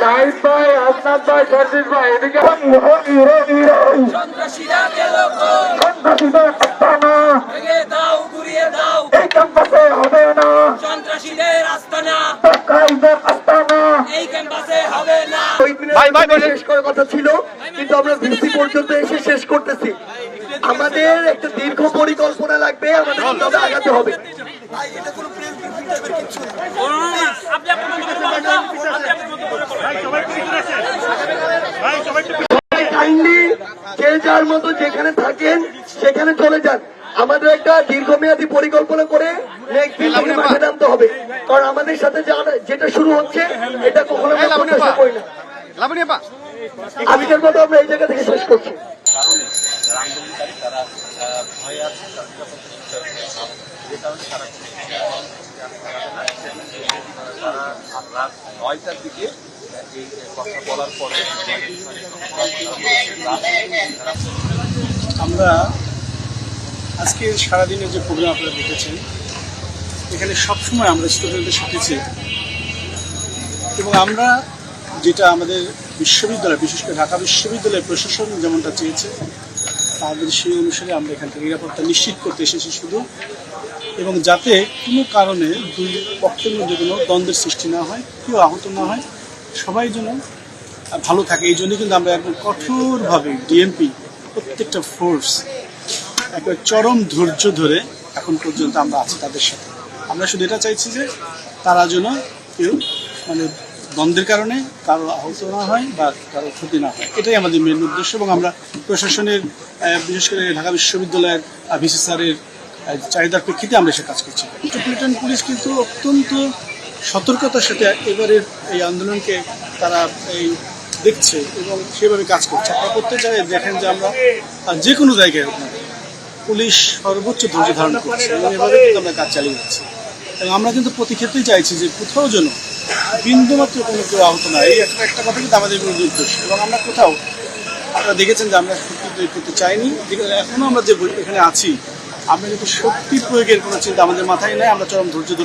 নাহিদ ভাই, হাসনাত ভাই, সরজিৎ ভাই, এদিকে সন্ত্রাসীদের আস্তানা এই ক্যাম্পাসে হবে না, সন্ত্রাসীদের আস্তানা টাকাইদের আস্তানা এই ক্যাম্পাসে হবে না। শেষ করার কথা ছিল, কিন্তু আমরা ভিসি পর্যন্ত এসে শেষ করতেছি। আমাদের একটা দীর্ঘ পরিকল্পনা লাগবে, আমাদের আগাতে হবে। কাইন্ডলি যে যার মতো যেখানে থাকেন সেখানে চলে যান। আমাদের একটা দীর্ঘমেয়াদী পরিকল্পনা করে নেক্সট দিন থেকে মাঠে নামতে হবে, কারণ আমাদের সাথে যেটা শুরু হচ্ছে এটা কখনো প্রত্যাশা করি না। আজকের মতো আমরা এই জায়গা থেকে শেষ করছি। রাত ৯টার দিকে এই কথা বলার পরে আমরা আজকে সারাদিনের যে প্রোগ্রাম আপনারা দেখেছেন, এখানে সবসময় আমরা স্টুডেন্টদের সাথেছি এবং আমরা যেটা আমাদের বিশ্ববিদ্যালয়, বিশেষ করে ঢাকা বিশ্ববিদ্যালয়ের প্রশাসন যেমনটা চেয়েছে, তাদের সেই অনুসারে আমরা এখান থেকে নিরাপত্তা নিশ্চিত করতে এসেছি শুধু, এবং যাতে কোনো কারণে দুই পক্ষের মধ্যে কোনো দ্বন্দ্বের সৃষ্টি না হয়, কেউ আহত না হয়, সবাই যেন ভালো থাকে। এই জন্যই কিন্তু আমরা একদম কঠোরভাবে ডিএমপি প্রত্যেকটা ফোর্স একবার চরম ধৈর্য ধরে এখন পর্যন্ত আমরা আছি তাদের সাথে। আমরা শুধু এটা চাইছি যে তারা যেন কেউ মানে দ্বন্দ্বের কারণে কারো আহত না হয় বা কারো ক্ষতি না হয়, এটাই আমাদের মেন উদ্দেশ্য। এবং আমরা প্রশাসনের, বিশেষ করে ঢাকা বিশ্ববিদ্যালয়ের ভিসি স্যারের চাহিদার প্রেক্ষিতে আমরা সে কাজ করছি। মেট্রোপলিটন পুলিশ কিন্তু অত্যন্ত সতর্কতার সাথে এবারের এই আন্দোলনকে তারা এই দেখছে এবং সেভাবে কাজ করছে। আপনারা করতে চাই দেখেন যে আমরা যে কোনো জায়গায় পুলিশ সর্বোচ্চ ধৈর্য ধারণ করছে এবং এভাবে কিন্তু আমরা কাজ চালিয়ে যাচ্ছি। এবং আমরা কিন্তু প্রতি ক্ষেত্রেই চাইছি যে কোথাও যেন বিন্দুমাত্র কোনো কেউ আহত না, এই একটা কথা কিন্তু আমাদের মূল উদ্দেশ্য। এবং আমরা কোথাও আপনারা দেখেছেন যে আমরা শক্তি প্রয়োগ করতে চাইনি, এখনও আমরা যে এখানে আছি আমরা কিন্তু শক্তি প্রয়োগের কোনো চিন্তা আমাদের মাথায় নেই। আমরা চরম ধৈর্য ধরে